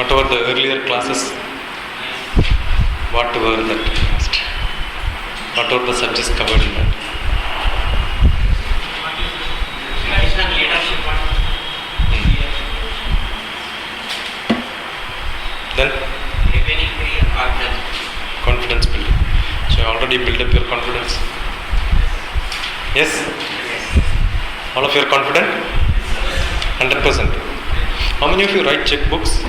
What were the earlier classes? What were that? What were the subjects covered in that? Then? Confidence building. So you already built up your confidence? Yes? All of you are confident? 100%. How many of you write checkbooks?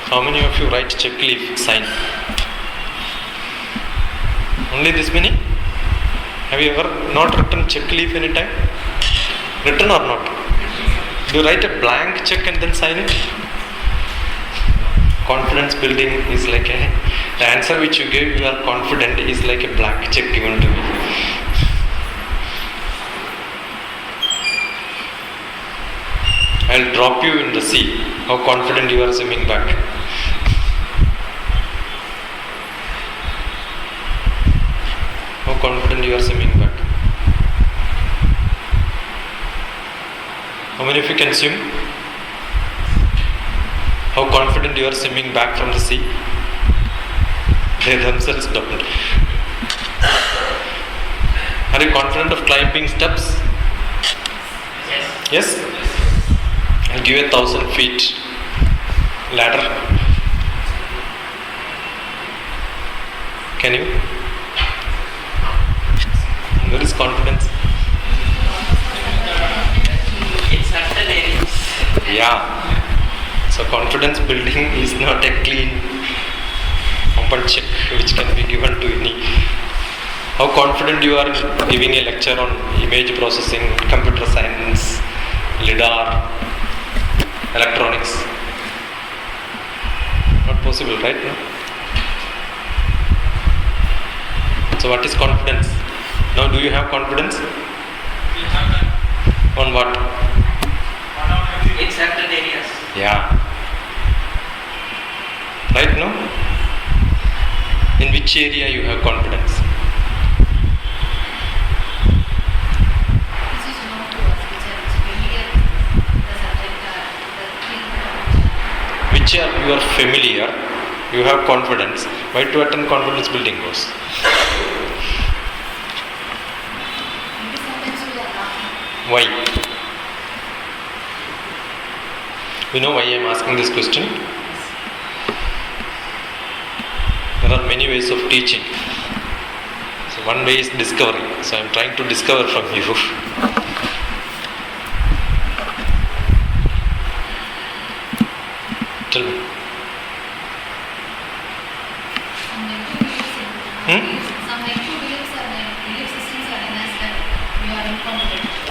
How many of you write check leaf sign? Only this many? Have you ever not written check leaf any time? Written or not? Do you write a blank check and then sign it? Confidence building is like the answer which you gave, you are confident, is like a blank check given to me. I'll drop you in the sea. How confident you are swimming back. How confident you are swimming back. How many of you can swim? How confident you are swimming back from the sea? They themselves don't. Are you confident of climbing steps? Yes? I'll give 1,000 feet ladder. Can you? Where is confidence? In certain areas. Yeah. So confidence building is not a clean open check which can be given to any. How confident you are giving a lecture on image processing, computer science, LIDAR, electronics? Not possible, right? No? So what is confidence? Now do you have confidence? On what? In certain areas. Yeah. Right now? In which area you have confidence? Which you are familiar, you have confidence. Why to attend confidence building course? Why? You know why I am asking this question? There are many ways of teaching. So one way is discovery. So I am trying to discover from you. Tell me.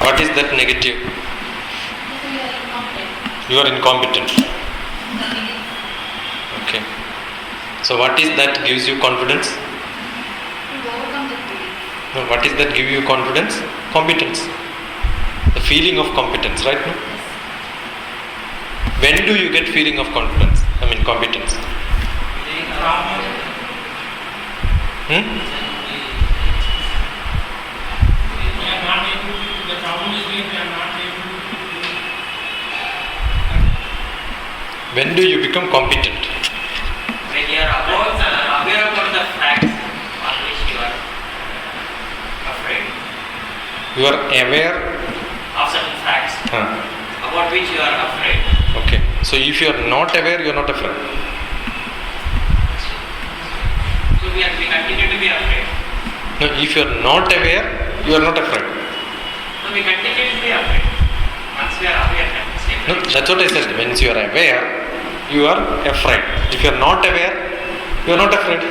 What is that negative? You are incompetent. Okay. So what is that gives you confidence? No, what is that give you confidence? Competence. The feeling of competence, right? No? When do you get feeling of confidence? I mean competence. When do you become competent? When you are aware about the facts on which you are afraid. You are aware of certain facts about which you are afraid. Okay. So if you are not aware, you are not afraid. So we continue to be afraid. No, if you are not aware, you are not afraid. So we continue to be afraid. Once we are aware, no, that's what I said. Once you are aware, you are afraid. If you are not aware, you are not afraid.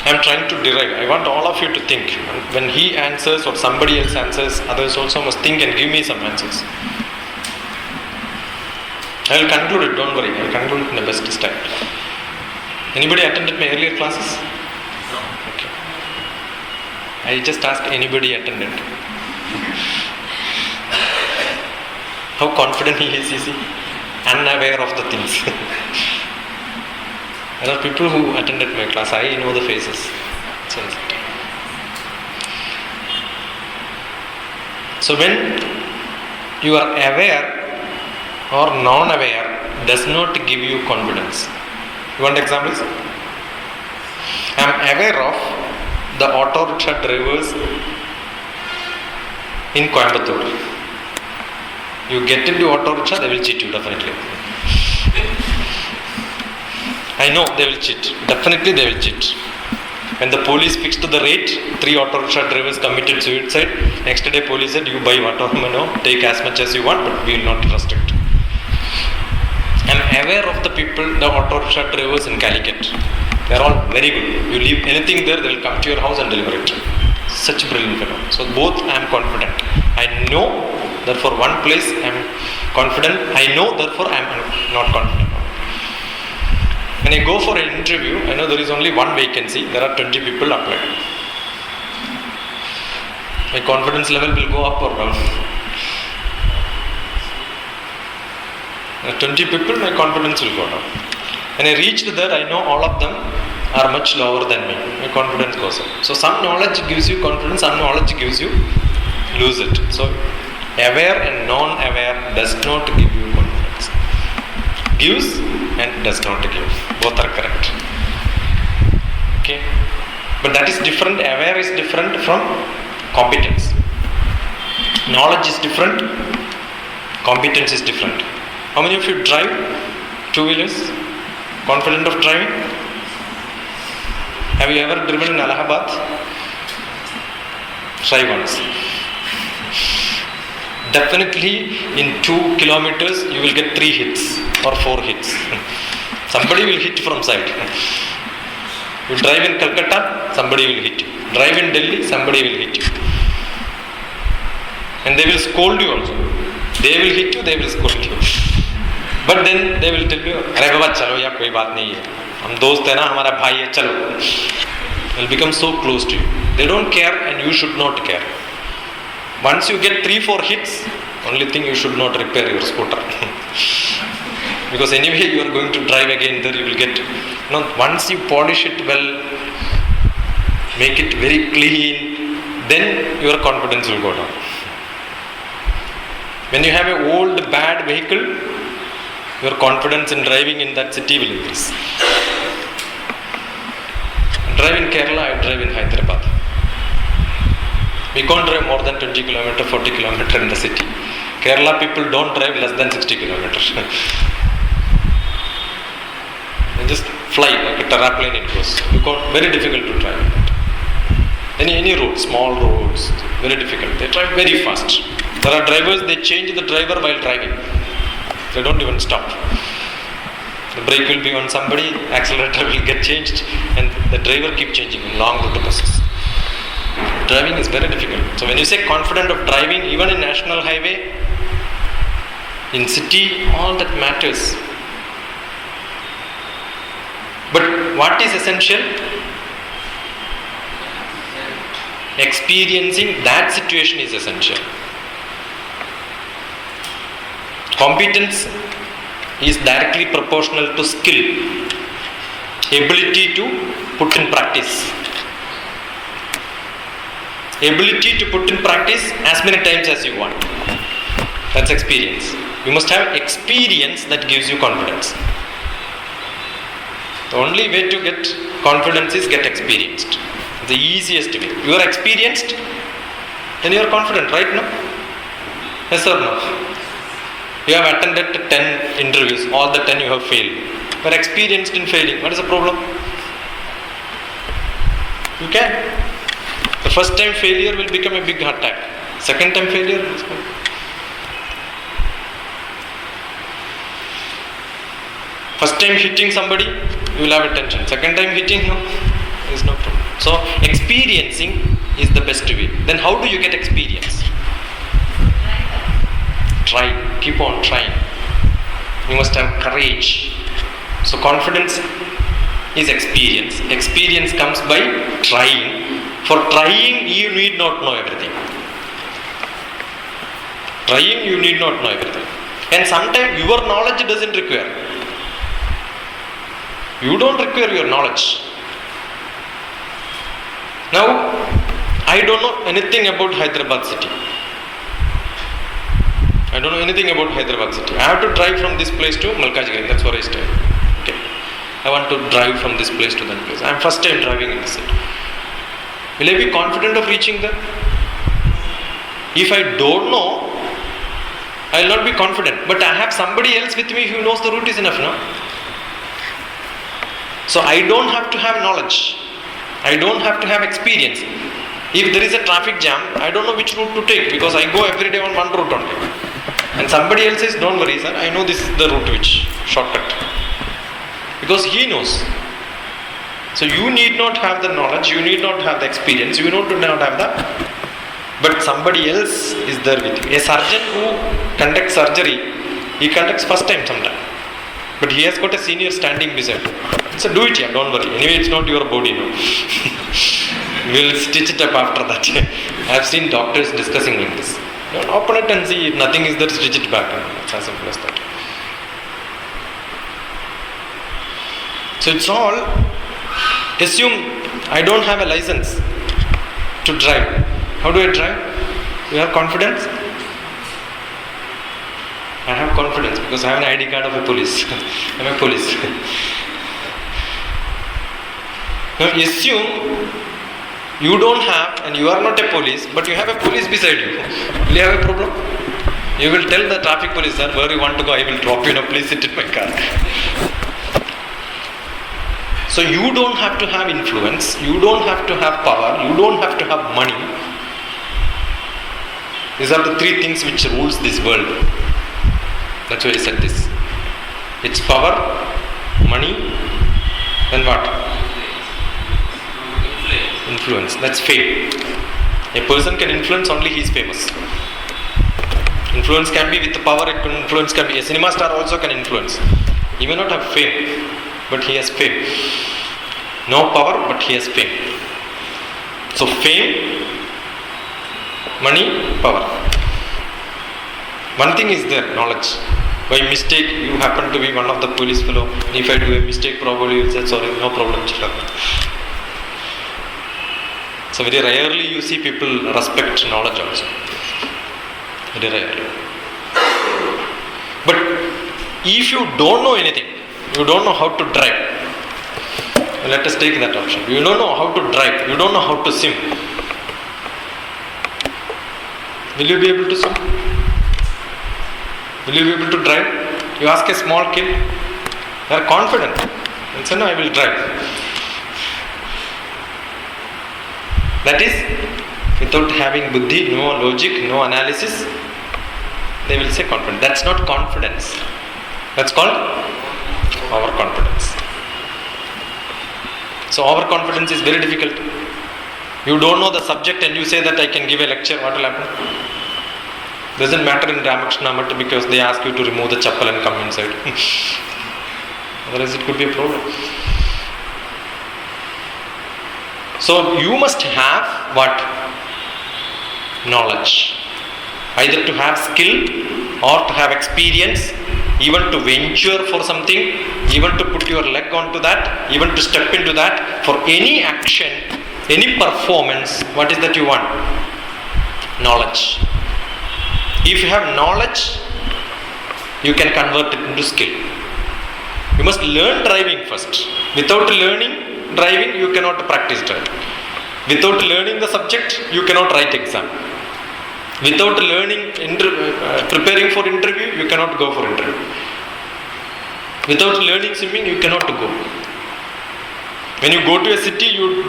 I am trying to derive. I want all of you to think. When he answers or somebody else answers, others also must think and give me some answers. I will conclude it, don't worry. I will conclude it in the best style. Anybody attended my earlier classes? No. Okay. I just asked anybody attended. How confident he is he? Unaware of the things. There are people who attended my class. I know the faces. So when You are aware or non-aware does not give you confidence. You want examples? I am aware of the auto rickshaw drivers in Coimbatore. You get into auto rickshaw, they will cheat you definitely. I know they will cheat. Definitely they will cheat. When the police fixed the rate, 3 auto rickshaw drivers committed suicide. Next day police said, you buy whatever you know, take as much as you want, but we will not restrict. I am aware of the people, the auto rickshaw drivers in Calicut. They are all very good. You leave anything there, they will come to your house and deliver it. Such brilliant fellow. So both I am confident. I know, therefore one place I am confident. I know, therefore I am not confident. When I go for an interview, I know there is only one vacancy. There are 20 people applied. My confidence level will go up or down. 20 people, my confidence will go down. When I reached there, I know all of them are much lower than me. My confidence goes up. So some knowledge gives you confidence, some knowledge gives you lose it. So aware and non-aware does not give you confidence. Gives and does not give. Both are correct. Okay? But that is different. Aware is different from competence. Knowledge is different. Competence is different. How many of you drive 2-wheelers? Confident of driving? Have you ever driven in Allahabad? Try once. Definitely in 2 kilometers you will get 3 hits or 4 hits. Somebody will hit from side. You drive in Calcutta, somebody will hit you. Drive in Delhi, somebody will hit you. And they will scold you also. They will hit you, they will scold you. But then they will tell you, अरे बाबा चलो यार कोई बात नहीं है, हम दोस्त है ना, हमारा भाई है, चलो. They will become so close to you. They don't care and you should not care. Once you get 3-4 hits, only thing you should not repair your scooter. Because anyway you are going to drive again there, you will get, once you polish it well, make it very clean, then your confidence will go down. When you have an old bad vehicle, your confidence in driving in that city will increase. I drive in Kerala, I drive in Hyderabad. We can't drive more than 20 km, 40 km in the city. Kerala people don't drive less than 60 kilometers. They just fly like a terraplane it goes. Very difficult to drive. Any road, small roads, very difficult. They drive very fast. There are drivers, they change the driver while driving. They don't even stop. The brake will be on somebody, accelerator will get changed, and the driver keep changing in long route buses. Driving is very difficult. So when you say confident of driving, even in national highway, in city, all that matters. But what is essential? Experiencing that situation is essential. Competence is directly proportional to skill, ability to put in practice. Ability to put in practice as many times as you want. That's experience. You must have experience that gives you confidence. The only way to get confidence is get experienced. The easiest way. You are experienced, then you are confident, right? No? Yes or no? You have attended 10 interviews, all the 10 you have failed. You are experienced in failing. What is the problem? You can. The first time failure will become a big attack. Second time failure is good. First time hitting somebody, you will have a tension. Second time hitting, no, there is no problem. So experiencing is the best way. Then how do you get experience? Try, keep on trying. You must have courage. So confidence is experience. Experience comes by trying. For trying, you need not know everything. Trying, you need not know everything. And sometimes your knowledge doesn't require. You don't require your knowledge. Now, I don't know anything about Hyderabad city. I don't know anything about Hyderabad city. I have to drive from this place to Malkajgiri. That's where I stay. Okay. I want to drive from this place to that place. I am first time driving in this city. Will I be confident of reaching there? If I don't know, I will not be confident. But I have somebody else with me who knows the route is enough, no? So I don't have to have knowledge. I don't have to have experience. If there is a traffic jam, I don't know which route to take because I go every day on one route only. And somebody else says, don't worry sir, I know this is the route which shortcut. Because he knows. So you need not have the knowledge, you need not have the experience, you do not have the... But somebody else is there with you. A surgeon who conducts surgery, he conducts first time sometime. But he has got a senior standing beside him. So do it, yeah, don't worry. Anyway, it's not your body, no. We'll stitch it up after that. I have seen doctors discussing like this. Don't open it and see if nothing is there, stitch it back. It's as simple as that. So it's all, assume I don't have a license to drive. How do I drive? You have confidence? I have confidence because I have an ID card of a police. I'm a police. Now assume you don't have and you are not a police, but you have a police beside you. Will you have a problem? You will tell the traffic police, sir, where you want to go, I will drop you, please sit in my car. So you don't have to have influence, you don't have to have power, you don't have to have money. These are the three things which rules this world. That's why I said this. It's power, money, and what? Influence. That's fame. A person can influence only he is famous. Influence can be with the power, influence can be. A cinema star also can influence. He may not have fame, but he has fame. No power, but he has fame. So fame, money, power. One thing is there, knowledge. By mistake, you happen to be one of the police fellow. If I do a mistake, probably you will say, sorry, no problem. So very rarely you see people respect knowledge also. Very rarely. But if you don't know anything, you don't know how to drive. Let us take that option. You don't know how to drive. You don't know how to swim. Will you be able to swim? Will you be able to drive? You ask a small kid, they are confident. And say, no, I will drive. That is, without having buddhi, no logic, no analysis, they will say confidence. That's not confidence. That's called overconfidence. So overconfidence is very difficult. You don't know the subject and you say that I can give a lecture, what will happen? Doesn't matter in Ramakrishna Math because they ask you to remove the chappal and come inside. Otherwise it could be a problem. So you must have what? Knowledge. Either to have skill or to have experience, even to venture for something, even to put your leg onto that, even to step into that. For any action, any performance, what is that you want? Knowledge. If you have knowledge, you can convert it into skill. You must learn driving first. Without learning driving, you cannot practice driving. Without learning the subject, you cannot write exam. Without learning, preparing for interview, you cannot go for interview. Without learning swimming, you cannot go. When you go to a city, you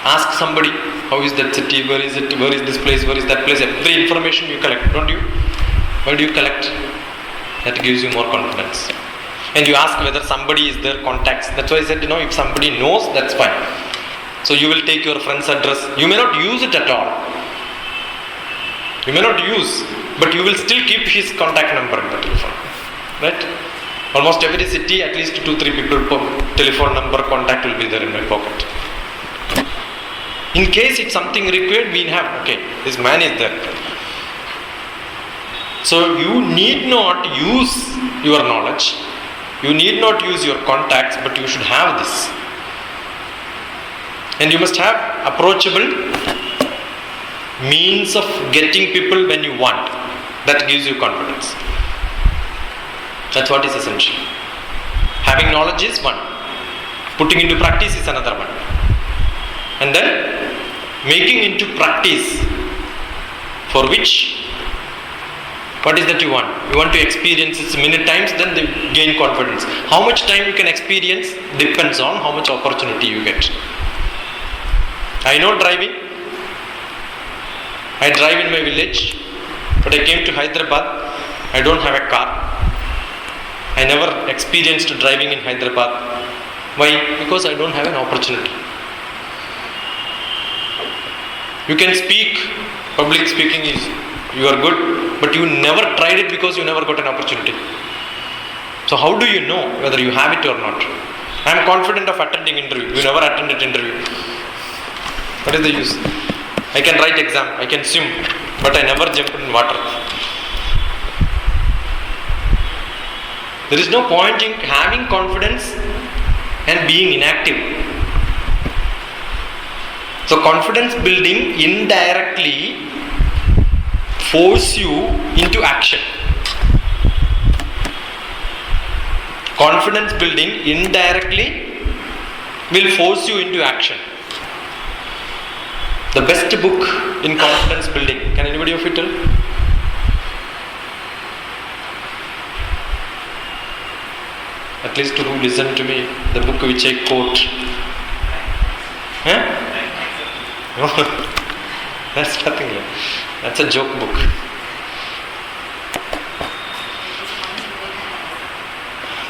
ask somebody, how is that city, where is it, where is this place, where is that place, every information you collect, don't you? Why do you collect? That gives you more confidence. And you ask whether somebody is there, contacts. That's why I said, if somebody knows, that's fine. So you will take your friend's address. You may not use it at all. You may not use, but you will still keep his contact number in the telephone. Right? Almost every city, at least 2-3 people telephone number, contact will be there in my pocket. In case it's something required, we have, okay, this man is there. So you need not use your knowledge. You need not use your contacts, but you should have this. And you must have approachable means of getting people when you want. That gives you confidence. That's what is essential. Having knowledge is one. Putting into practice is another one. And then making into practice, for which, what is that you want? You want to experience it many times, then they gain confidence. How much time you can experience depends on how much opportunity you get. I know driving. I drive in my village, but I came to Hyderabad. I don't have a car. I never experienced driving in Hyderabad. Why? Because I don't have an opportunity. You can speak, public speaking is, you are good, but you never tried it because you never got an opportunity. So how do you know whether you have it or not? I am confident of attending interview. You never attended interview. What is the use? I can write exam, I can swim, but I never jump in water. There is no point in having confidence and being inactive. So confidence building indirectly force you into action. Confidence building indirectly will force you into action. The best book in confidence building, can anybody of you tell? At least who listen to me, the book which I quote. Huh? No, that's nothing. That's a joke book.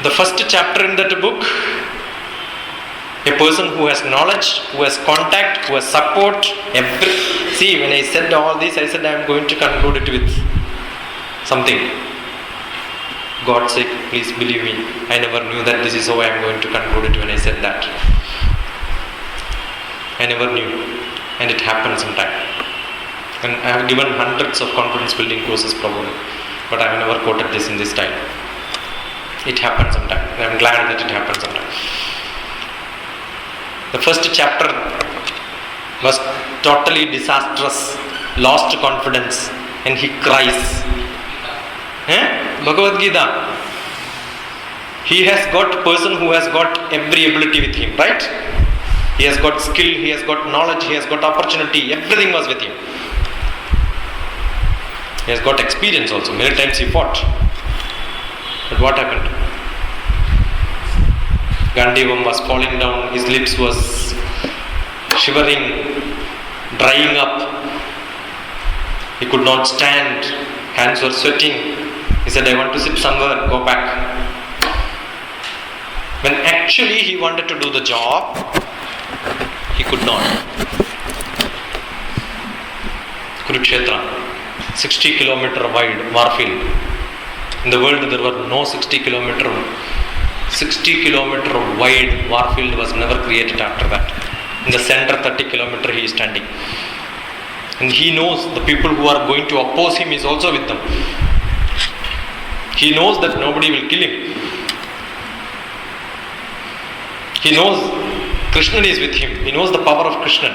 The first chapter in that book, a person who has knowledge, who has contact, who has support, see, when I said all this, I said I am going to conclude it with something. God's sake, please believe me, I never knew that this is how I am going to conclude it when I said that. I never knew. And it happened sometime. And I have given hundreds of confidence building courses probably, but I have never quoted this in this style. It happened sometime. And I am glad that it happened sometime. The first chapter was totally disastrous, lost confidence, and he cries. Bhagavad Gita. He has got person who has got every ability with him, right? He has got skill, he has got knowledge, he has got opportunity, everything was with him. He has got experience also. Many times he fought. But what happened? Gandivam was falling down, his lips was shivering, drying up. He could not stand, hands were sweating. He said, I want to sit somewhere, go back. When actually he wanted to do the job, he could not. Kurukshetra, 60 kilometer wide war field. In the world there were no 60 kilometer wide war field was never created after that. In the center 30 kilometer he is standing. And he knows the people who are going to oppose him is also with them. He knows that nobody will kill him. He knows Krishna is with him. He knows the power of Krishna.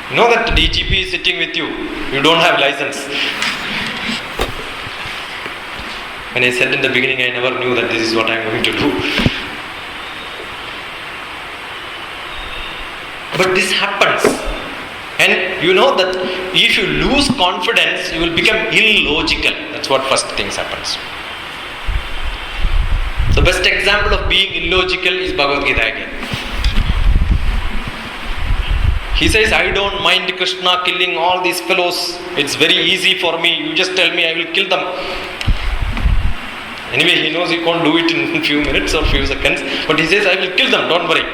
You know that DGP is sitting with you. You don't have license. When I said in the beginning, I never knew that this is what I am going to do. But this happens. And you know that if you lose confidence, you will become illogical. That's what first things happens. The best example of being illogical is Bhagavad Gita again. He says, I don't mind Krishna killing all these fellows. It's very easy for me. You just tell me, I will kill them. Anyway, he knows he can't do it in a few minutes or few seconds. But he says, I will kill them, don't worry.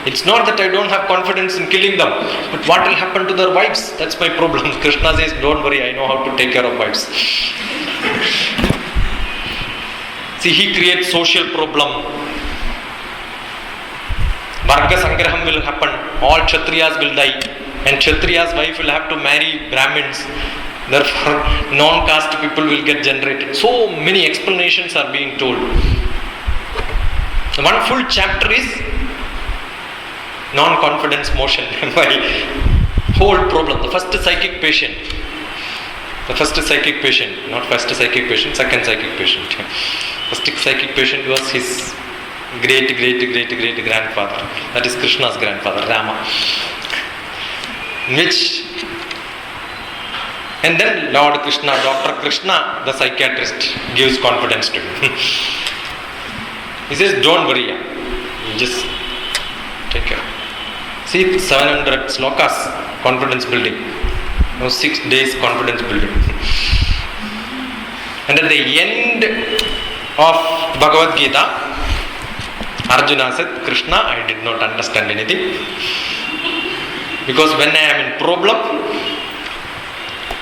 It's not that I don't have confidence in killing them. But what will happen to their wives? That's my problem. Krishna says, don't worry, I know how to take care of wives. See, he creates social problem. Varga Sangraham will happen. All Kshatriyas will die. And Kshatriya's wife will have to marry Brahmins. Therefore, non-caste people will get generated. So many explanations are being told. One full chapter is non-confidence motion. My whole problem. The first psychic patient. The first psychic patient, not first psychic patient, second psychic patient. First psychic patient was his great grandfather. That is Krishna's grandfather, Rama. And then Lord Krishna, Dr. Krishna, the psychiatrist, gives confidence to him. He says, don't worry, you just take care. See, 700 slokas, confidence building. Now 6 days confidence building. And at the end of Bhagavad Gita, Arjuna said, Krishna, I did not understand anything. Because when I am in problem,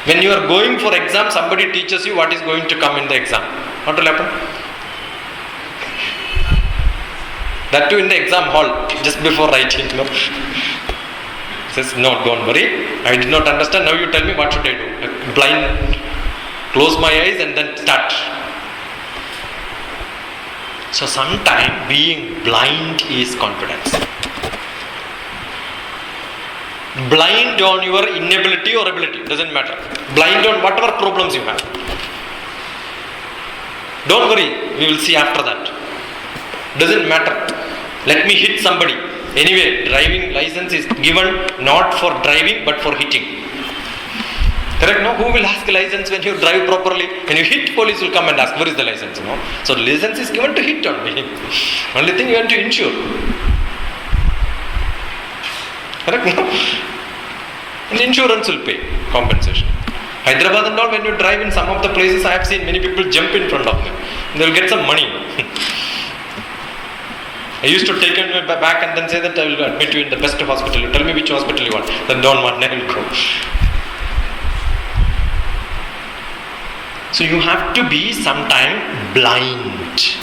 when you are going for exam, somebody teaches you what is going to come in the exam. What will happen? That too in the exam hall, just before writing. No? Says, no, don't worry. I did not understand. Now you tell me what should I do. Blind, close my eyes and then start. So sometimes being blind is confidence. Blind on your inability or ability, doesn't matter. Blind on whatever problems you have. Don't worry, we will see after that. Doesn't matter. Let me hit somebody. Anyway, driving license is given not for driving but for hitting. Correct? No? Who will ask license when you drive properly? When you hit, police will come and ask, where is the license? No? So license is given to hit only. Only thing you have to insure. Correct? No? And insurance will pay compensation. Hyderabad and all, when you drive in some of the places, I have seen many people jump in front of them. They will get some money. I used to take him back and then say that I will admit you in the best hospital. You tell me which hospital you want. Then don't want, I will go. So you have to be sometime blind.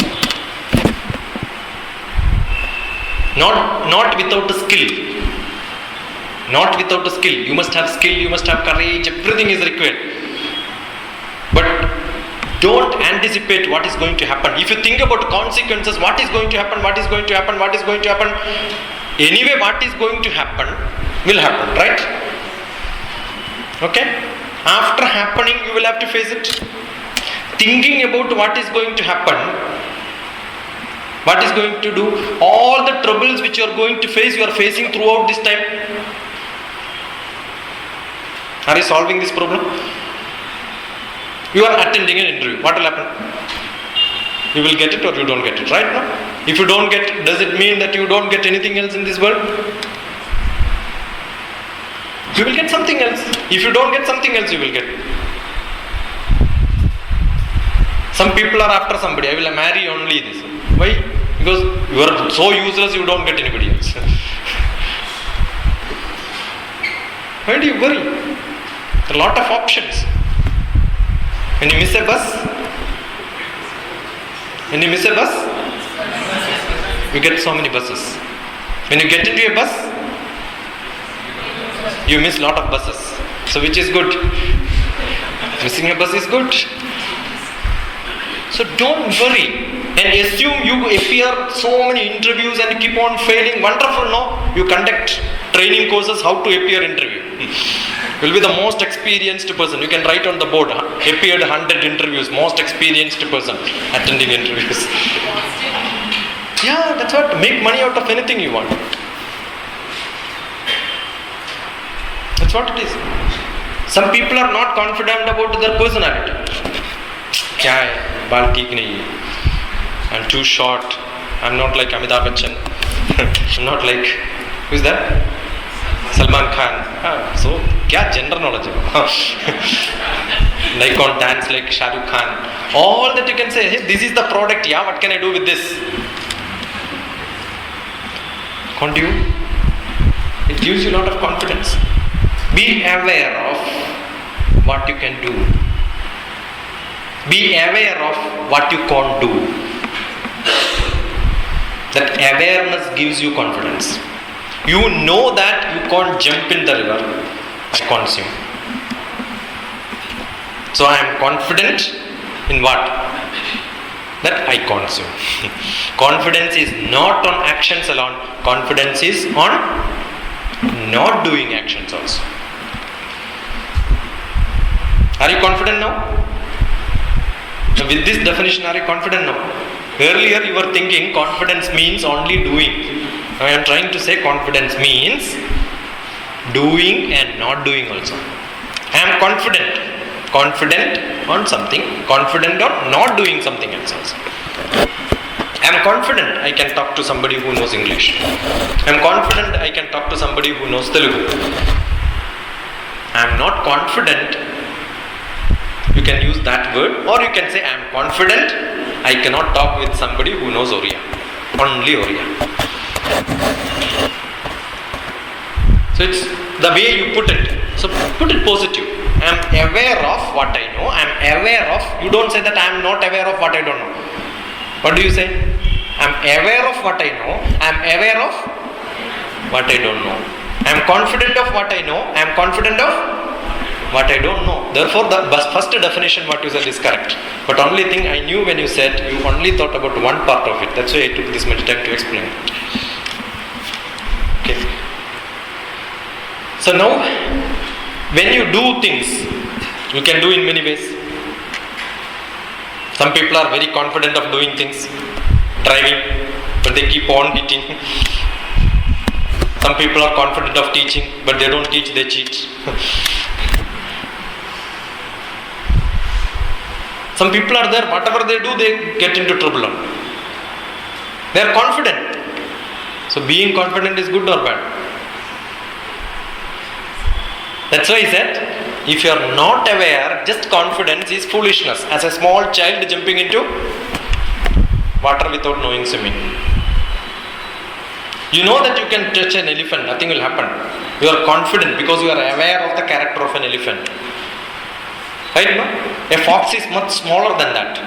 Not without a skill. Not without a skill. You must have skill, you must have courage, everything is required. But don't anticipate what is going to happen. If you think about consequences, what is going to happen, what is going to happen, what is going to happen. Anyway, what is going to happen will happen, right? Okay? After happening, you will have to face it. Thinking about what is going to happen, what is going to do, all the troubles which you are going to face, you are facing throughout this time. Are you solving this problem? You are attending an interview. What will happen? You will get it or you don't get it, right? No? If you don't get it, does it mean that you don't get anything else in this world? You will get something else. If you don't get something else, you will get. Some people are after somebody. I will marry only this. Why? Because you are so useless, you don't get anybody else. Why do you worry? There are a lot of options. When you miss a bus, you get so many buses. When you get into a bus, you miss a lot of buses. So which is good? Missing a bus is good. So don't worry and assume you appear so many interviews and keep on failing. Wonderful, no? You conduct training courses how to appear interview. You will be the most experienced person. You can write on the board, appeared 100 interviews, most experienced person attending interviews. Yeah, that's what. Make money out of anything you want. That's what it is. Some people are not confident about their personality. Kya hai? Baal theek nahi hai. I'm too short. I'm not like Amitabh Bachchan. I'm not like, who is that? Salman Khan. So, kya general knowledge hai? Like on dance like Shah Rukh Khan. All that you can say, hey, this is the product, yeah, what can I do with this? Can't you? It gives you a lot of confidence. Be aware of what you can do. Be aware of what you can't do. That awareness gives you confidence. You know that you can't jump in the river. I can't swim. So I am confident in what? That I can't swim. Confidence is not on actions alone. Confidence is on not doing actions also. Are you confident now? With this definition, are you confident now? Earlier you were thinking confidence means only doing. Now I am trying to say confidence means doing and not doing also. I am confident on something, confident on not doing something else also. I am confident I can talk to somebody who knows English. I am confident I can talk to somebody who knows Telugu. I am not confident. You can use that word, or you can say I am confident I cannot talk with somebody who knows Oriya. Only Oriya. So it's the way you put it. So put it positive. I am aware of what I know. I am aware of. You don't say that I am not aware of what I don't know. What do you say? I am aware of what I know. I am aware of what I don't know. I am confident of what I know. I am confident of what I don't know. Therefore, the first definition what you said is correct. But only thing I knew when you said, you only thought about one part of it. That's why I took this much time to explain it. Okay. So now, when you do things, you can do in many ways. Some people are very confident of doing things, driving, but they keep on hitting. Some people are confident of teaching, but they don't teach, they cheat. Some people are there, whatever they do, they get into trouble. They are confident. So being confident is good or bad? That's why he said, if you are not aware, just confidence is foolishness. As a small child jumping into water without knowing swimming. You know that you can touch an elephant, nothing will happen. You are confident because you are aware of the character of an elephant. Right? No? A fox is much smaller than that.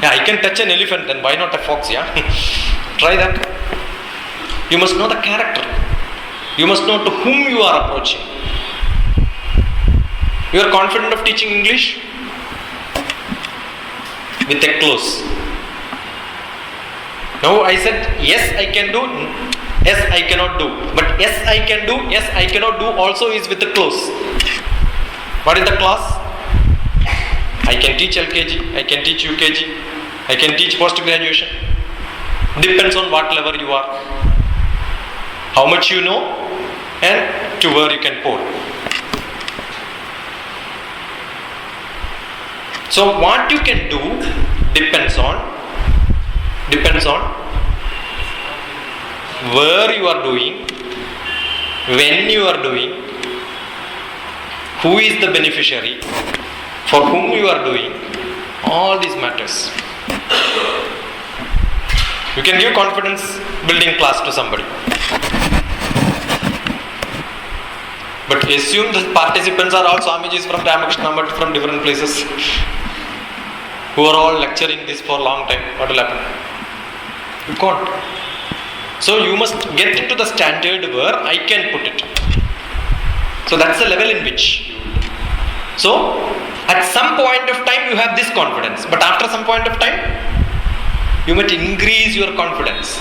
Yeah, I can touch an elephant, then why not a fox? Yeah, try that. You must know the character. You must know to whom you are approaching. You are confident of teaching English with a close. Now I said yes I can do, yes I cannot do. But yes I can do, yes I cannot do also is with a close. What is the class? I can teach LKG, I can teach UKG, I can teach post-graduation. Depends on what level you are, how much you know, and to where you can pour. So what you can do depends on where you are doing, when you are doing, who is the beneficiary, for whom you are doing, all these matters. You can give confidence building class to somebody. But assume the participants are all Swamijis from Ramakrishna but from different places who are all lecturing this for a long time. What will happen? You can't. So you must get into the standard where I can put it. So that's the level in which you will do. So at some point of time you have this confidence, but after some point of time you must increase your confidence.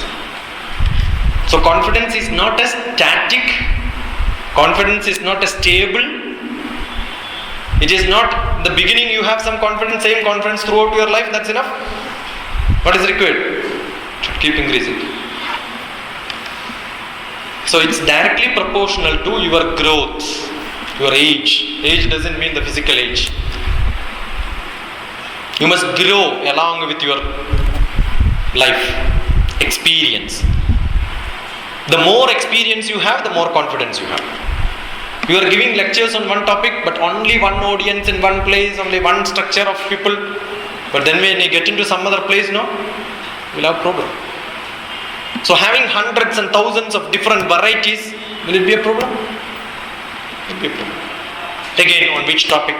So confidence is not a static, confidence is not a stable. It is not the beginning you have some confidence, same confidence throughout your life, that's enough. What is required? Keep increasing. So it's directly proportional to your growth, your age. Age doesn't mean the physical age. You must grow along with your life, experience. The more experience you have, the more confidence you have. You are giving lectures on one topic, but only one audience in one place, only one structure of people. But then when you get into some other place, no, you'll have problem. So having hundreds and thousands of different varieties, will it be a problem? It will be a problem. Again, on which topic?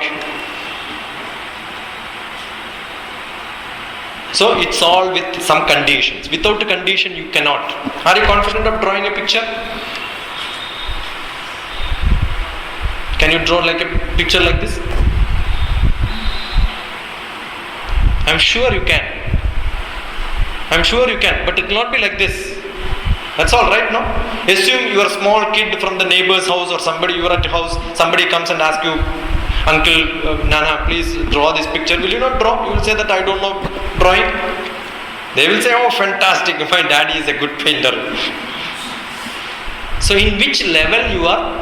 So it's all with some conditions. Without a condition, you cannot. Are you confident of drawing a picture? Can you draw like a picture like this? I'm sure you can. I'm sure you can, but it will not be like this. That's all right, no? Assume you are a small kid from the neighbor's house or somebody, you are at your house, somebody comes and asks you, Uncle, Nana, please draw this picture. Will you not draw? You will say that I don't know drawing. They will say, oh, fantastic, my daddy is a good painter. So in which level you are?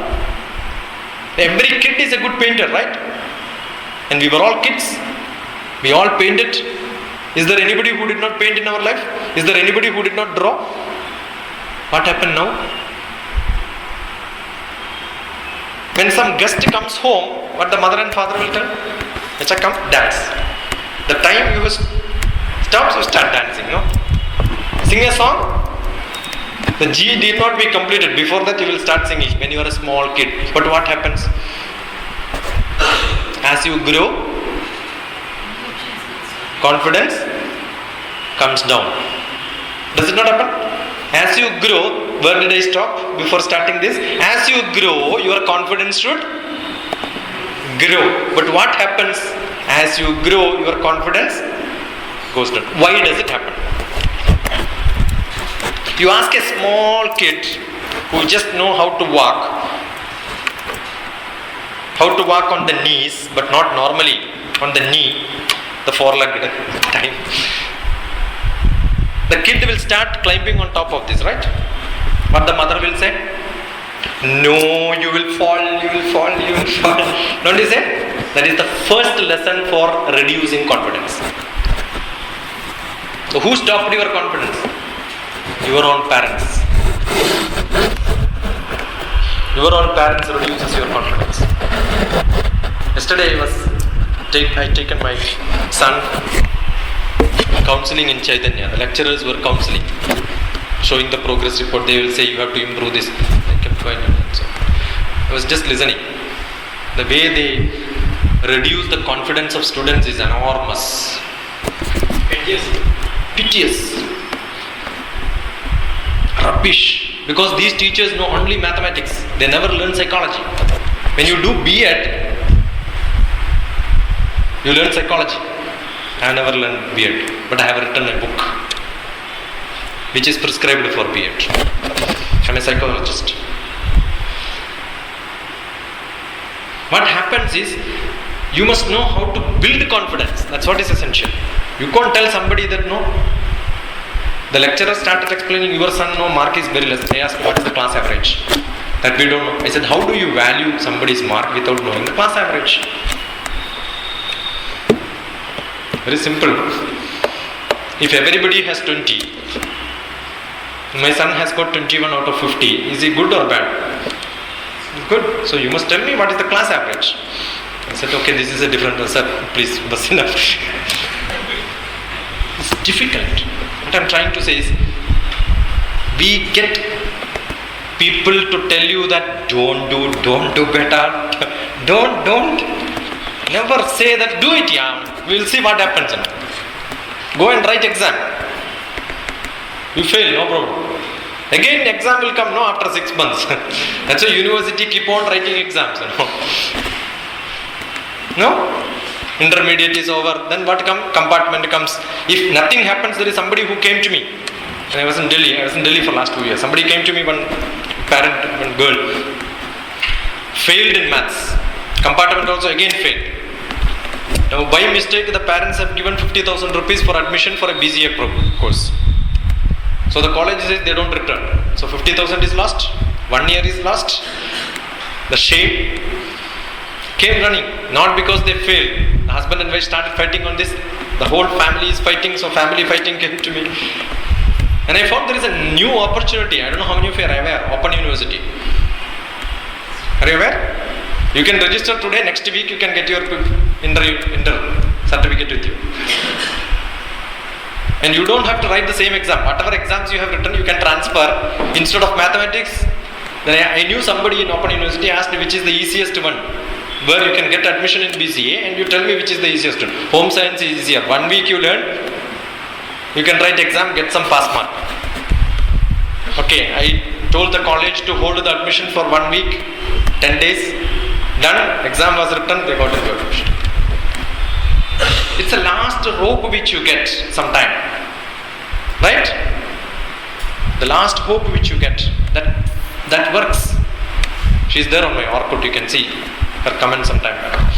Every kid is a good painter, right? And we were all kids. We all painted. Is there anybody who did not paint in our life? Is there anybody who did not draw? What happened now? When some guest comes home, what the mother and father will tell? Acha, come, dance. The time you stops, you start dancing, no? Sing a song. The G did not be completed. Before that you will start singing when you are a small kid. But what happens? As you grow, confidence comes down. Does it not happen? As you grow, where did I stop before starting this? As you grow, your confidence should grow. But what happens as you grow, your confidence goes down? Why does it happen? You ask a small kid who just know how to walk on the knees, but not normally on the knee, the foreleg time. The kid will start climbing on top of this, right? What the mother will say? No, you will fall, you will fall, you will fall. Don't you say? That is the first lesson for reducing confidence. So who stopped your confidence? Your own parents. Your own parents reduces your confidence. Yesterday I taken my son counseling in Chaitanya. The lecturers were counseling, showing the progress report. They will say you have to improve this. I kept quiet. So I was just listening. The way they reduce the confidence of students is enormous. Piteous. Rubbish. Because these teachers know only mathematics. They never learn psychology. When you do B.Ed, you learn psychology. I have never learned B.Ed, but I have written a book which is prescribed for B.Ed. I am a psychologist. What happens is, you must know how to build confidence. That's what is essential. You can't tell somebody that no. The lecturer started explaining, your son, no, mark is very less. I asked, what is the class average? That we don't know. I said, how do you value somebody's mark without knowing the class average? Very simple. If everybody has 20, my son has got 21 out of 50, is he good or bad? Good. So you must tell me what is the class average. I said, okay, this is a different answer. Please, bas enough. It's difficult. What I'm trying to say is, we get people to tell you that don't do better. Don't. Never say that, do it, yeah. We'll see what happens. Go and write exam. You fail, no problem. Again, exam will come, no, after 6 months. That's why university keep on writing exams. No? Intermediate is over. Then what comes? Compartment comes. If nothing happens, there is somebody who came to me. I was in Delhi for last 2 years. Somebody came to me, one girl. Failed in maths. Compartment also again failed. Now by mistake, the parents have given 50,000 rupees for admission for a BCA course. So the college says they don't return. So 50,000 is lost. 1 year is lost. The shame came running. Not because they failed. The husband and wife started fighting on this. The whole family is fighting. So family fighting came to me. And I found there is a new opportunity. I don't know how many of you are aware. Open University. Are you aware? You can register today. Next week you can get your inter certificate with you. And you don't have to write the same exam. Whatever exams you have written, you can transfer. Instead of mathematics, then I knew somebody in Open University asked me which is the easiest one, where you can get admission in BCA, and you tell me which is the easiest one. Home science is easier. 1 week you learn, you can write exam, get some pass mark. Okay, I told the college to hold the admission for 1 week, 10 days. Done, exam was written, they got into admission. It's a last rope which you get sometime. Right? The last hope which you get. That works. She's there on my Orkut, you can see her comment sometime back.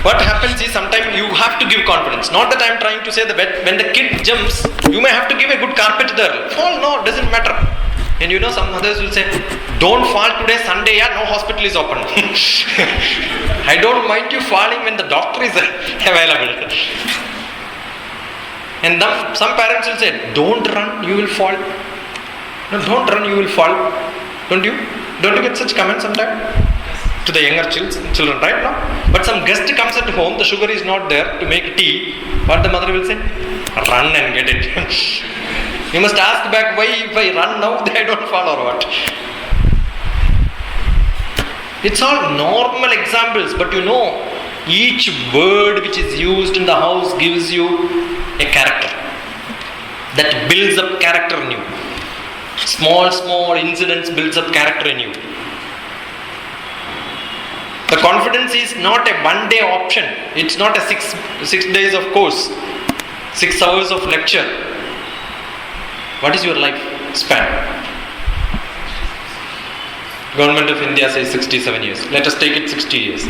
what happens is sometimes you have to give confidence. Not that I am trying to say that when the kid jumps, you may have to give a good carpet there. Fall, no, doesn't matter. And you know, some others will say, don't fall today, Sunday, yeah, no hospital is open. I don't mind you falling when the doctor is available. And some parents will say, don't run, you will fall. No, don't run, you will fall. Don't you get such comments sometimes? To the younger children, right now? But some guest comes at home, the sugar is not there to make tea. What the mother will say? Run and get it. You must ask back, why if I run now, I don't fall or what? It's all normal examples, but you know, each word which is used in the house gives you a character. That builds up character in you. Small incidents builds up character in you. The confidence is not a one-day option. It's not a six days of course, 6 hours of lecture. What is your life span? Government of India says 67 years. Let us take it 60 years.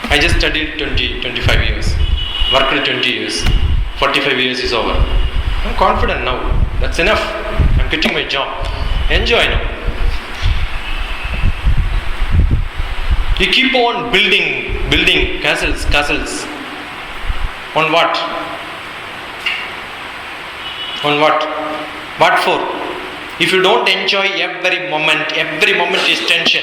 I just studied 25 years. Worked 20 years. 45 years is over. I'm confident now. That's enough. I'm quitting my job. Enjoy now. You keep on building castles. On what? On what? What for? If you don't enjoy every moment is tension.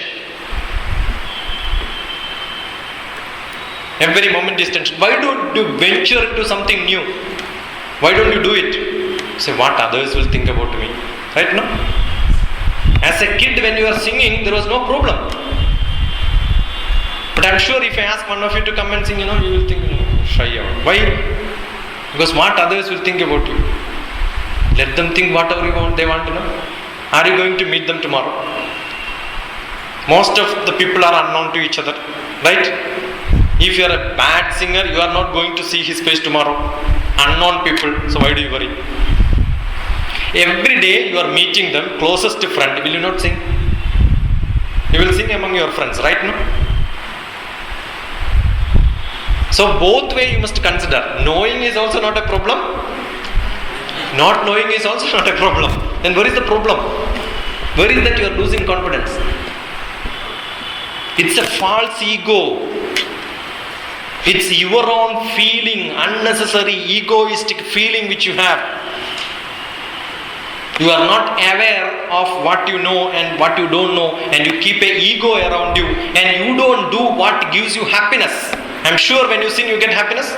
Every moment is tension. Why don't you venture into something new? Why don't you do it? Say, what others will think about me. Right now? As a kid, when you are singing, there was no problem. But I'm sure if I ask one of you to come and sing, you will think, shy out. Why? Because what others will think about you. Let them think whatever they want to know. Are you going to meet them tomorrow? Most of the people are unknown to each other. Right? If you are a bad singer, you are not going to see his face tomorrow. Unknown people, so why do you worry? Every day you are meeting them, closest friend, will you not sing? You will sing among your friends, right now? So both way you must consider. Knowing is also not a problem. Not knowing is also not a problem. Then where is the problem? Where is that you are losing confidence? It's a false ego. It's your own feeling, unnecessary egoistic feeling which you have. You are not aware of what you know and what you don't know, and you keep an ego around you, and you don't do what gives you happiness. I'm sure when you sing you get happiness.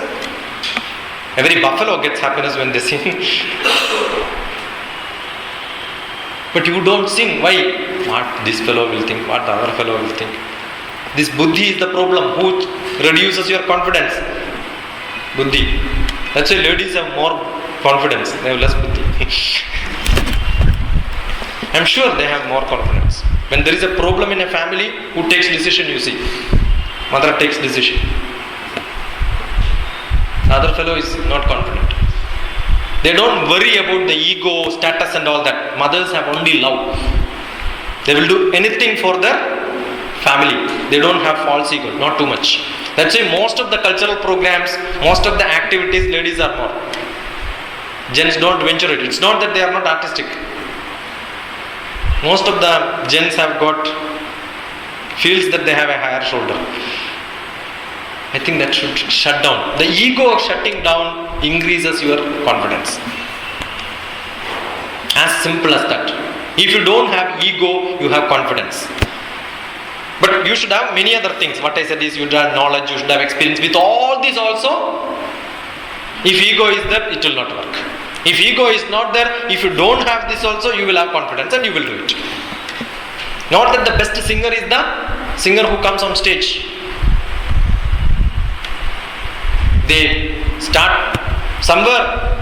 Every buffalo gets happiness when they sing. But you don't sing. Why? What this fellow will think, what the other fellow will think. This buddhi is the problem. Who reduces your confidence? Buddhi. That's why ladies have more confidence. They have less buddhi. I'm sure they have more confidence. When there is a problem in a family, who takes decision, you see? Mother takes decision. The other fellow is not confident. They don't worry about the ego, status and all that. Mothers have only love. They will do anything for their family. They don't have false ego, not too much. That's why most of the cultural programs, most of the activities, ladies are more. Gents don't venture it. It's not that they are not artistic. Most of the gents have got, feels that they have a higher shoulder. I think that should shut down. The ego shutting down increases your confidence. As simple as that. If you don't have ego, you have confidence. But you should have many other things. What I said is you should have knowledge, you should have experience. With all this also, if ego is there, it will not work. If ego is not there, if you don't have this also, you will have confidence and you will do it. Not that the best singer is the singer who comes on stage. They start somewhere,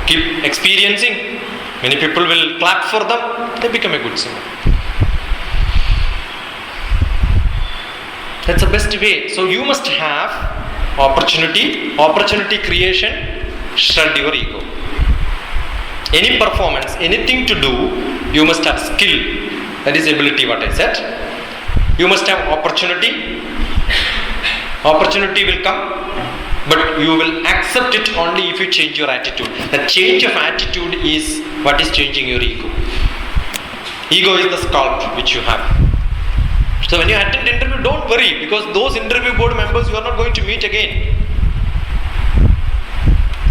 keep experiencing. Many people will clap for them, they become a good singer. That's the best way. So you must have opportunity creation, shred your ego. Any performance, anything to do, you must have skill. That is ability, what I said. You must have opportunity. Opportunity will come, but you will accept it only if you change your attitude. The change of attitude is what is changing your ego. Ego is the scalp which you have. So when you attend interview, don't worry, because those interview board members you are not going to meet again.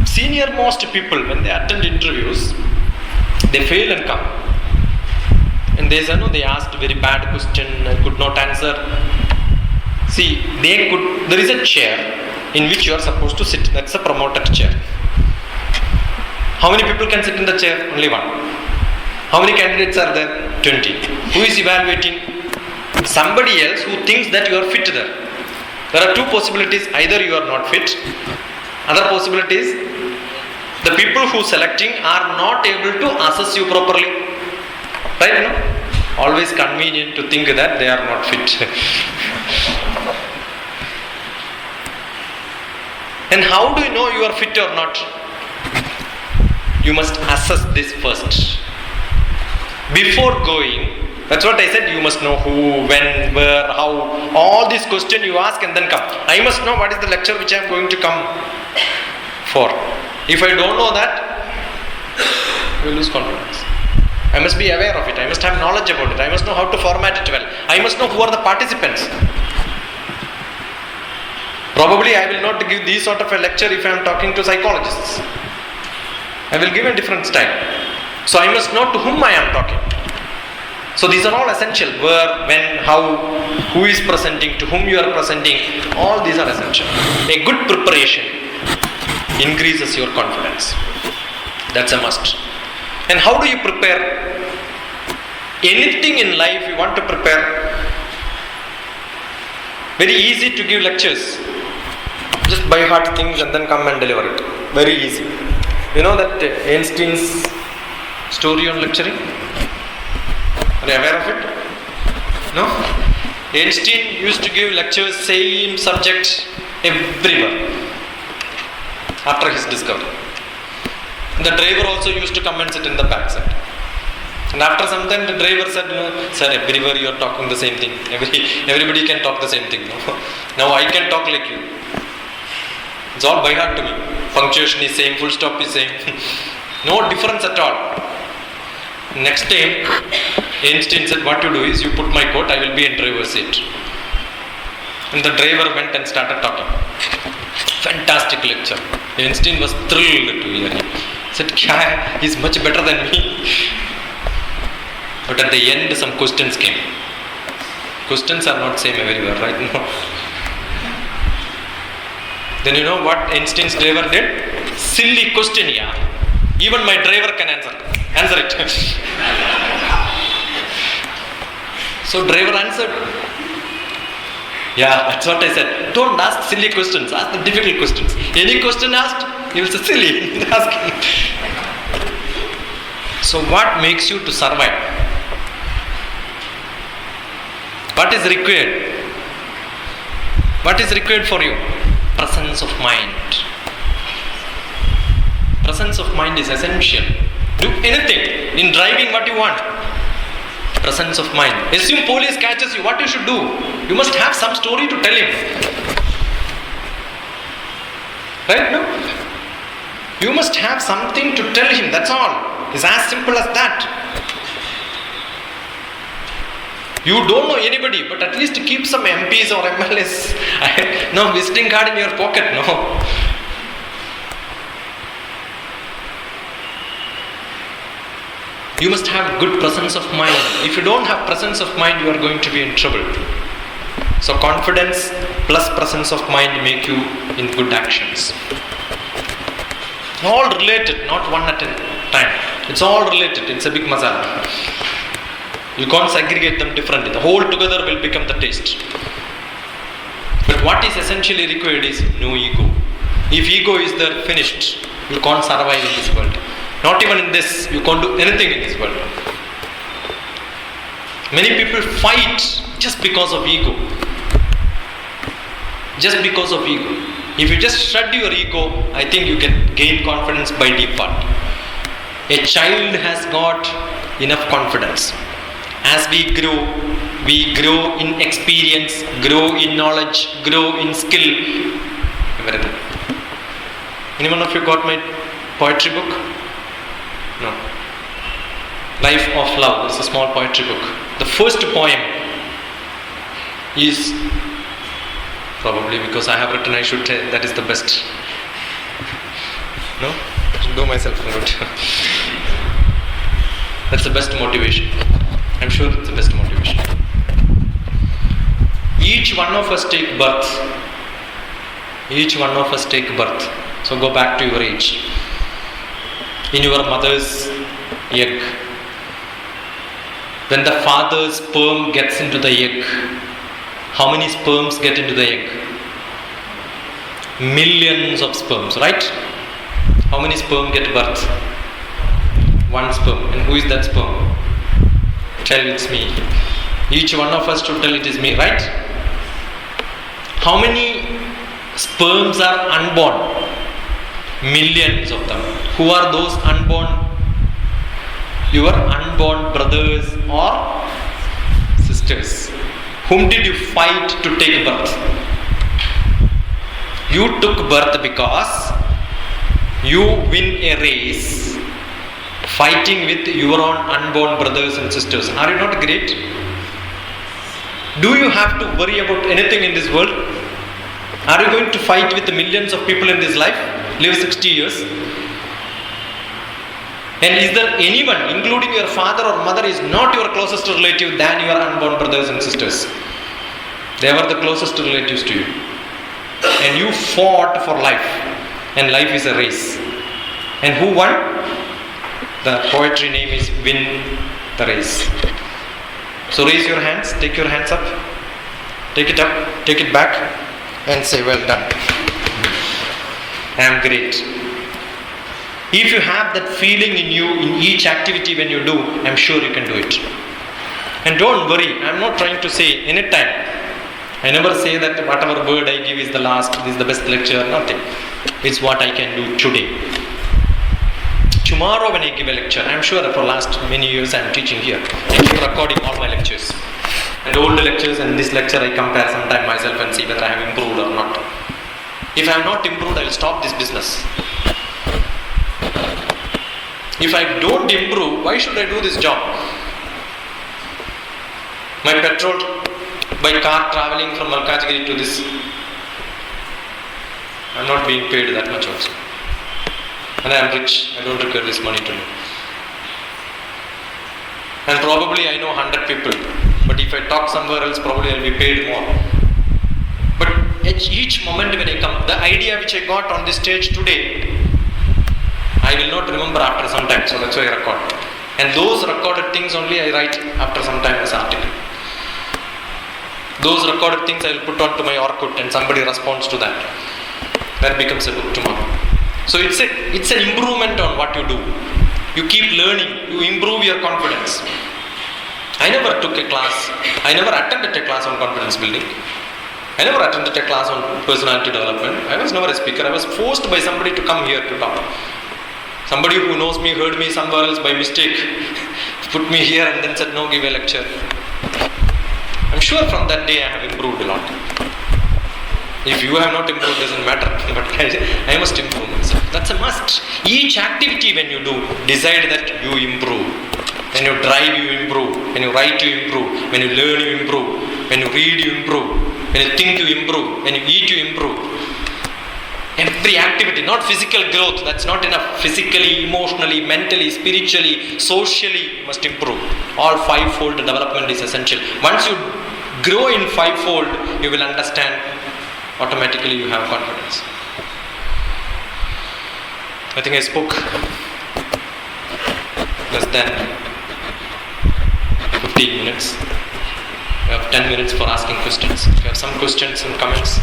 Senior most people, when they attend interviews, they fail and come. And they say, no, they asked a very bad question, I could not answer. See, there is a chair in which you are supposed to sit. That's a promoted chair. How many people can sit in the chair? Only one. How many candidates are there? 20. Who is evaluating? Somebody else who thinks that you are fit there. There are two possibilities. Either you are not fit. Other possibility is the people who selecting are not able to assess you properly. Right? No? Always convenient to think that they are not fit. And how do you know you are fit or not? You must assess this first. Before going, that's what I said, you must know who, when, where, how, all these questions you ask and then come. I must know what is the lecture which I am going to come for. If I don't know that, you will lose confidence. I must be aware of it. I must have knowledge about it. I must know how to format it well. I must know who are the participants. Probably I will not give this sort of a lecture if I am talking to psychologists. I will give a different style. So I must know to whom I am talking. So these are all essential. Where, when, how, who is presenting, to whom you are presenting. All these are essential. A good preparation increases your confidence. That's a must. And how do you prepare? Anything in life you want to prepare, very easy to give lectures. Just by heart things and then come and deliver it. Very easy. You know that Einstein's story on lecturing? Are you aware of it? No? Einstein used to give lectures, same subject, everywhere. After his discovery. The driver also used to come and sit in the back side. And after some time the driver said, no, sir, everywhere you are talking the same thing. Everybody can talk the same thing. No? Now I can talk like you. It's all by heart to me. Punctuation is same, full stop is same. No difference at all. Next time, Einstein said, what you do is you put my coat, I will be in driver's seat. And the driver went and started talking. Fantastic lecture. Einstein was thrilled to hear him. He said, Kya, he's much better than me. But at the end, some questions came. Questions are not same everywhere, right? No. Then you know what Einstein's driver did? Silly question, yeah. Even my driver can answer it. So driver answered. Yeah, that's what I said. Don't ask silly questions, ask the difficult questions. Any question asked, you will say silly. Ask him. So what makes you to survive? What is required? What is required for you? Presence of mind. Presence of mind is essential. Do anything in driving what you want. Presence of mind. Assume police catches you, what you should do? You must have some story to tell him. Right? No? You must have something to tell him, that's all. It's as simple as that. You don't know anybody, but at least keep some MPs or MLAs. No visiting card in your pocket, no. You must have good presence of mind. If you don't have presence of mind, you are going to be in trouble. So confidence plus presence of mind make you in good actions. All related, not one at a time. It's all related. It's a big masala. You can't segregate them differently. The whole together will become the taste. But what is essentially required is no ego. If ego is there, finished. You can't survive in this world. Not even in this, you can't do anything in this world. Many people fight just because of ego. Just because of ego. If you just shred your ego, I think you can gain confidence by default. A child has got enough confidence. As we grow, We grow in experience, grow in knowledge, grow in skill. Everything. Anyone of you got my poetry book? No. Life of Love. It's a small poetry book. The first poem is, probably because I have written, I should tell that is the best. No? I should do myself a good. That's the best motivation. I'm sure it's the best motivation. Each one of us take birth. Each one of us take birth. So go back to your age. In your mother's egg. When the father's sperm gets into the egg, how many sperms get into the egg? Millions of sperms, right? How many sperm get birth? One sperm. And who is that sperm? Tell it's me. Each one of us should tell it is me, right? How many sperms are unborn? Millions of them. Who are those unborn? Your unborn brothers or sisters. Whom did you fight to take birth? You took birth because you win a race fighting with your own unborn brothers and sisters. Are you not great? Do you have to worry about anything in this world? Are you going to fight with the millions of people in this life? Live 60 years? And is there anyone, including your father or mother, is not your closest relative than your unborn brothers and sisters? They were the closest relatives to you. And you fought for life. And life is a race. And who won? The poetry name is Win the Race. So raise your hands, take your hands up. Take it up, take it back, and say, well done. I am great. If you have that feeling in you in each activity when you do, I'm sure you can do it. And don't worry, I'm not trying to say anytime. I never say that whatever word I give is the last, this is the best lecture, nothing. It's what I can do today. Tomorrow when I give a lecture, I'm sure for last many years I'm teaching here. I keep recording all my lectures. And old lectures and this lecture I compare sometime myself and see whether I have improved or not. If I have not improved, I will stop this business. If I don't improve, why should I do this job? My petrol by car traveling from Malkajgiri to this, I'm not being paid that much also. And I am rich, I don't require this money to me. And probably I know 100 people, but if I talk somewhere else, probably I will be paid more. But at each moment when I come, the idea which I got on this stage today, I will not remember after some time, so that's why I record. And those recorded things only I write after some time as article. Those recorded things I will put onto my Orkut and somebody responds to that. That becomes a book tomorrow. So it's an improvement on what you do. You keep learning, you improve your confidence. I never took a class, I never attended a class on confidence building. I never attended a class on personality development. I was never a speaker. I was forced by somebody to come here to talk. Somebody who knows me heard me somewhere else by mistake, put me here and then said, no, give a lecture. I'm sure from that day I have improved a lot. If you have not improved, it doesn't matter, but I must improve myself. That's a must. Each activity when you do, decide that you improve. When you drive, you improve. When you write, you improve. When you learn, you improve. When you read, you improve. When you think, you improve. When you eat, you improve. Every activity, not physical growth, that's not enough. Physically, emotionally, mentally, spiritually, socially, you must improve. All fivefold development is essential. Once you grow in fivefold, you will understand, automatically you have confidence. I think I spoke less than 15 minutes. We have 10 minutes for asking questions. If you have some questions and comments.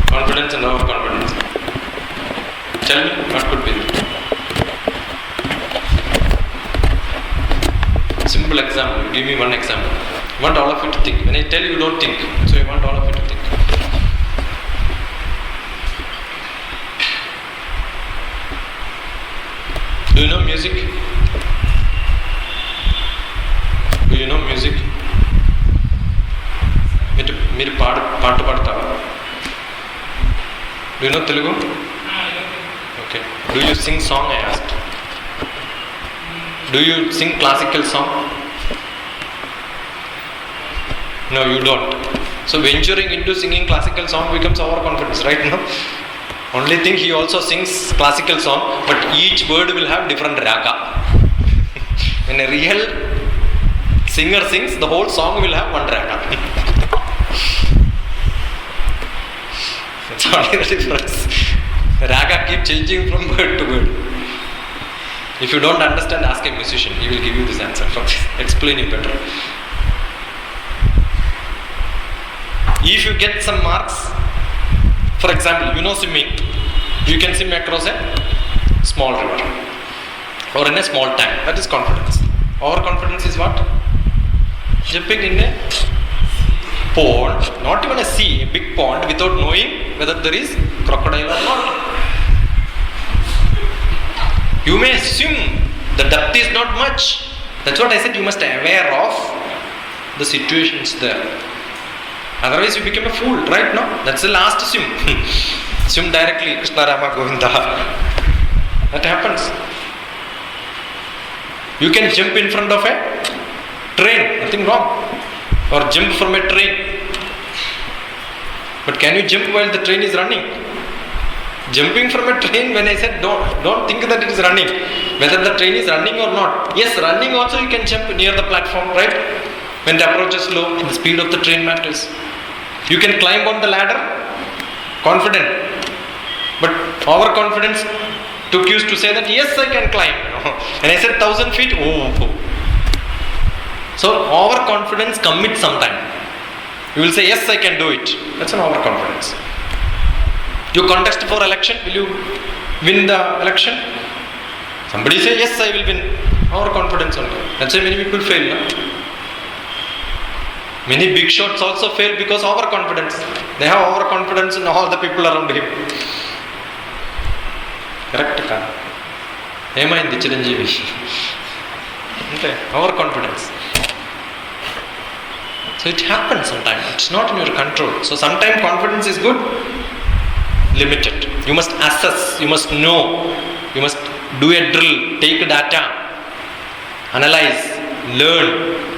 Confidence and overconfidence. Tell me what could be it. Simple example. Give me one example. I want all of you to think. When I tell you, don't think. So I want all of you to think. music? Do you know music? మీరు పాట పాడతావా? Do you know Telugu? Okay. Do you sing song, I asked? Do you sing classical song? No, you don't. So venturing into singing classical song becomes overconfidence, right? No? Only thing, he also sings classical song, but each word will have different raga. When a real singer sings, the whole song will have one raga. That's only the difference. The raga keep changing from word to word. If you don't understand, ask a musician. He will give you this answer. Explain it better. If you get some marks, for example, you know swimming, you can swim across a small river or in a small tank. That is confidence. Overconfidence is what? Jumping in a pond, not even a sea, a big pond, without knowing whether there is crocodile or not. You may assume the depth is not much. That's what I said, you must be aware of the situations there. Otherwise you become a fool, right? No? That's the last swim. Swim directly, Krishna Rama Govinda. That happens. You can jump in front of a train, nothing wrong. Or jump from a train. But can you jump while the train is running? Jumping from a train, when I said don't think that it is running, whether the train is running or not. Yes, running also you can jump near the platform, right? When the approach is low, the speed of the train matters. You can climb on the ladder, confident. But overconfidence took you to say that yes, I can climb. And I said 1,000 feet, oh. So overconfidence commits sometime. You will say yes, I can do it. That's an overconfidence. You contest for election, will you win the election? Somebody say yes, I will win. Overconfidence only. That's why many people fail. No? Many big shots also fail because overconfidence. They have overconfidence in all the people around him. Correct ka? Emaindi Chiranjeevi. Okay, overconfidence. So it happens sometimes. It's not in your control. So sometimes confidence is good, limited. You must assess. You must know. You must do a drill. Take data. Analyze. Learn.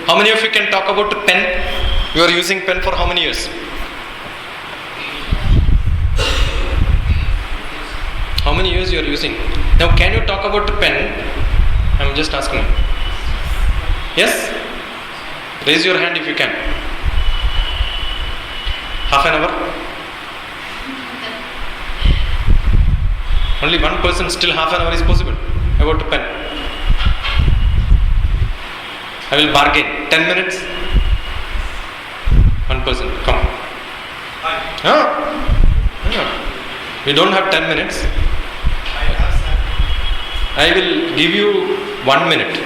How many of you can talk about a pen? You are using pen for how many years? How many years you are using? Now can you talk about a pen? I am just asking. Yes? Raise your hand if you can. Half an hour? Only one person, still half an hour is possible. About a pen. I will bargain. 10 minutes? One person, come. We don't have 10 minutes. I will give you 1 minute.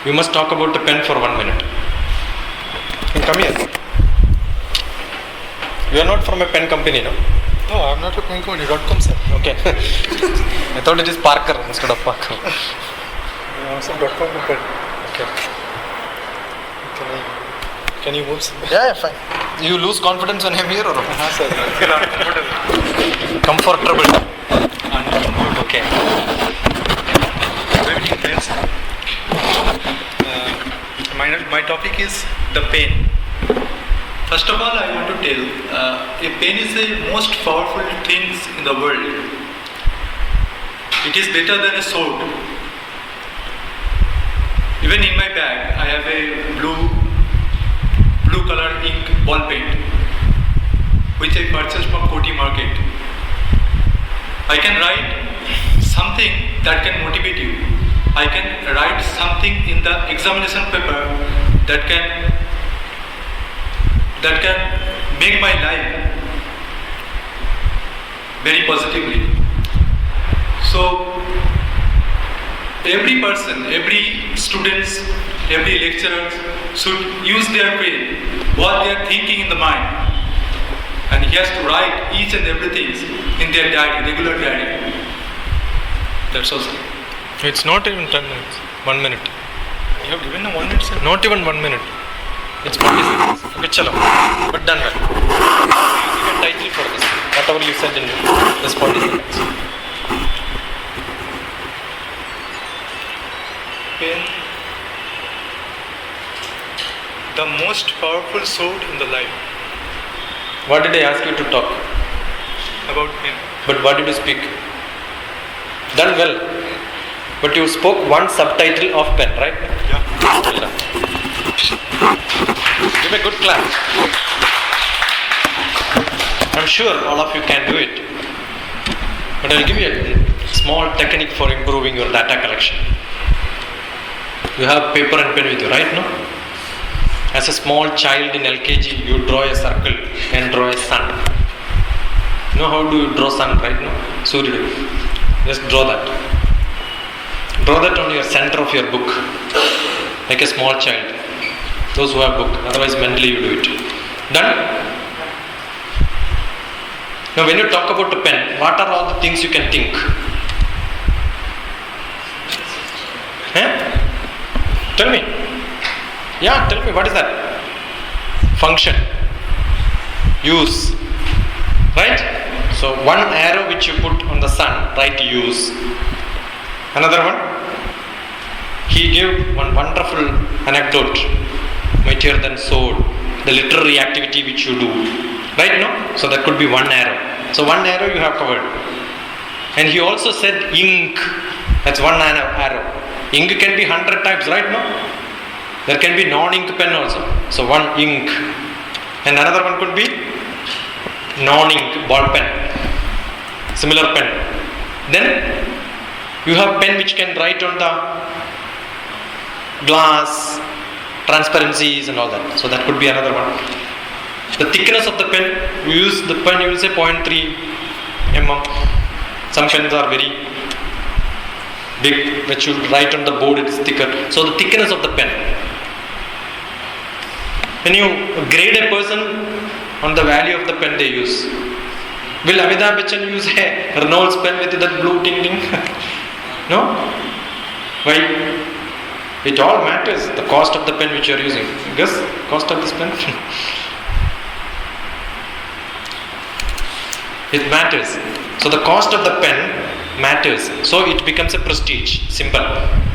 You must talk about the pen for 1 minute. Come here. You are not from a pen company, no? No, I am not a pen company. .com, sir. Okay. I thought it is Parker instead of Parker. Some .com pen. Okay. Can you move? Yeah, fine. You lose confidence when I am here or what? Sir. Comfortable. Okay. Good evening, friends. My topic is the pain. First of all, I want to tell, a pain is the most powerful things in the world. It is better than a sword. Even in my bag, I have a blue color ink ball paint, which I purchased from Koti Market. I can write something that can motivate you. I can write something in the examination paper that can make my life very positively. So every person, every students, every lecturer should use their brain, what they are thinking in the mind, and he has to write each and everything in their diary, regular diary. That's all. It's not even 10 minutes. 1 minute. You have given a 1 minute, sir. Not even 1 minute. It's 40 seconds. Okay, chalo. But done well. You give a title for this. Whatever you said in this 40 seconds. Pen, the most powerful sword in the life. What did I ask you to talk? About pen. But what did you speak? Done well. But you spoke one subtitle of pen, right? Yeah. Well done. Give a good clap. I'm sure all of you can do it. But I'll give you a small technique for improving your data collection. You have paper and pen with you, right? No? As a small child in LKG, you draw a circle and draw a sun. You know how do you draw sun, right? No? Surya. Just draw that. Draw that on your center of your book, like a small child. Those who have book, otherwise mentally you do it. Done? Now when you talk about a pen, what are all the things you can think? Tell me. Yeah, tell me, what is that? Function. Use. Right? So one arrow which you put on the sun, write use. Another one? He gave one wonderful anecdote. Mightier than sword. The literary activity which you do. Right? No? So that could be one arrow. So one arrow you have covered. And he also said ink. That's one arrow. Ink can be 100 types, right? No? There can be non-ink pen also. So one ink. And another one could be non-ink ball pen. Similar pen. Then you have pen which can write on the glass, transparencies and all that. So that could be another one. The thickness of the pen, you use the pen, you will say 0.3 mm. Some pens are very big, which you write on the board, it is thicker. So the thickness of the pen. When you grade a person on the value of the pen they use. Will Amitabh Bachchan use a Reynolds pen with that blue ting ting? No? Why? It all matters. The cost of the pen which you are using. Guess cost of this pen? It matters. So the cost of the pen matters. So it becomes a prestige. Simple.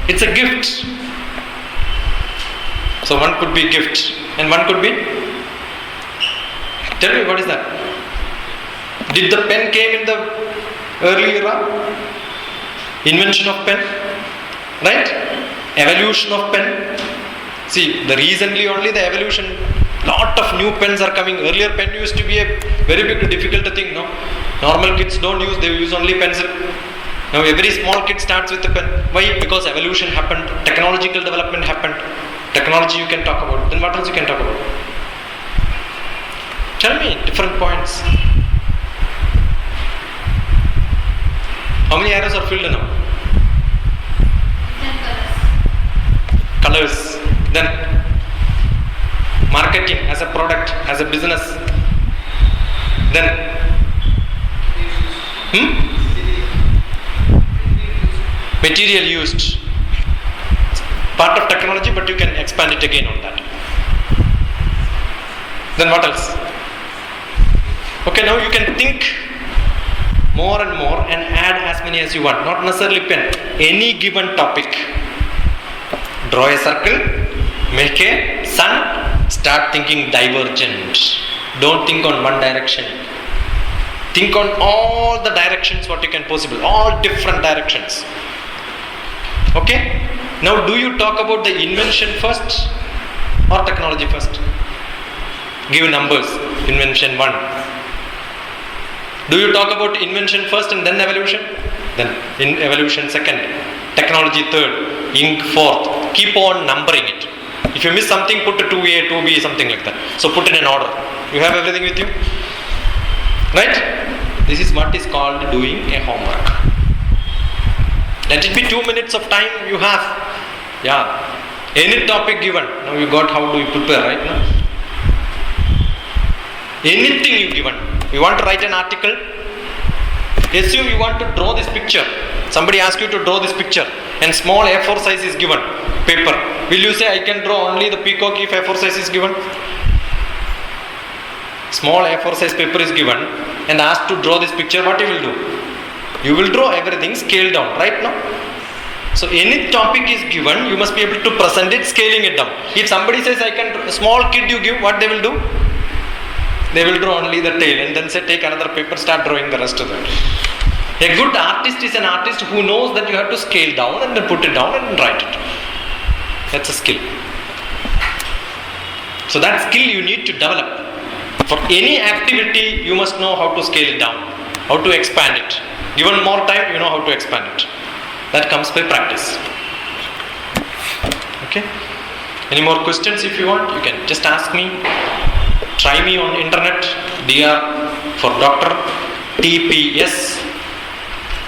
It's a gift. So one could be gift and one could be. Tell me, what is that? Did the pen came in the early era? Invention of pen? Right? Evolution of pen? See, the recently only the evolution. Lot of new pens are coming. Earlier pen used to be a very big difficult thing, no? Normal kids don't use, they use only pencil. Now every small kid starts with a pen. Why? Because evolution happened, technological development happened. Technology you can talk about. Then what else you can talk about? Tell me different points. How many arrows are filled now? 10 Colors. Then marketing as a product, as a business. Then material used. Part of technology, but you can expand it again on that. Then what else? Okay, now you can think more and more and add as many as you want. Not necessarily pen. Any given topic. Draw a circle, make a sun, start thinking divergent. Don't think on one direction. Think on all the directions what you can possible. All different directions. Okay? Now do you talk about the invention first or technology first? Give numbers. Invention 1. Do you talk about invention first and then evolution? Then in evolution second. Technology third. Ink fourth. Keep on numbering it. If you miss something, put a 2A, 2B, something like that. So put in an order. You have everything with you? Right? This is what is called doing a homework. Let it be 2 minutes of time you have. Yeah. Any topic given. Now you got how do you prepare, right? Now? Anything you given. You want to write an article? Assume you want to draw this picture. Somebody asks you to draw this picture and small A4 size is given, paper. Will you say I can draw only the peacock if A4 size is given? Small A4 size paper is given and asked to draw this picture, what you will do? You will draw everything scaled down, right now? So any topic is given, you must be able to present it, scaling it down. If somebody says I can draw, small kid you give, what they will do? They will draw only the tail and then say take another paper, start drawing the rest of it. A good artist is an artist who knows that you have to scale down and then put it down and write it. That's a skill. So that skill you need to develop. For any activity, you must know how to scale it down, how to expand it. Given more time, you know how to expand it. That comes by practice. Okay? Any more questions if you want? You can just ask me. Try me on internet. DR for doctor. TPS.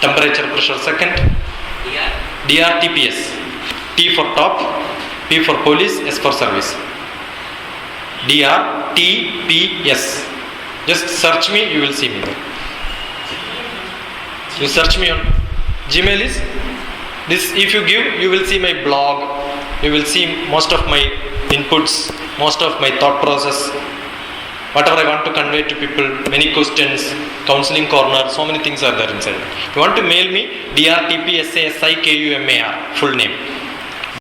Temperature pressure second. DrTPS. T for top. P for police. S for service. DrTPS. Just search me, you will see me. You search me on Gmail is this. If you give, you will see my blog. You will see most of my inputs, most of my thought process. Whatever I want to convey to people, many questions, counseling corner, so many things are there inside. If you want to mail me, DrTPSASIKUMAR, full name.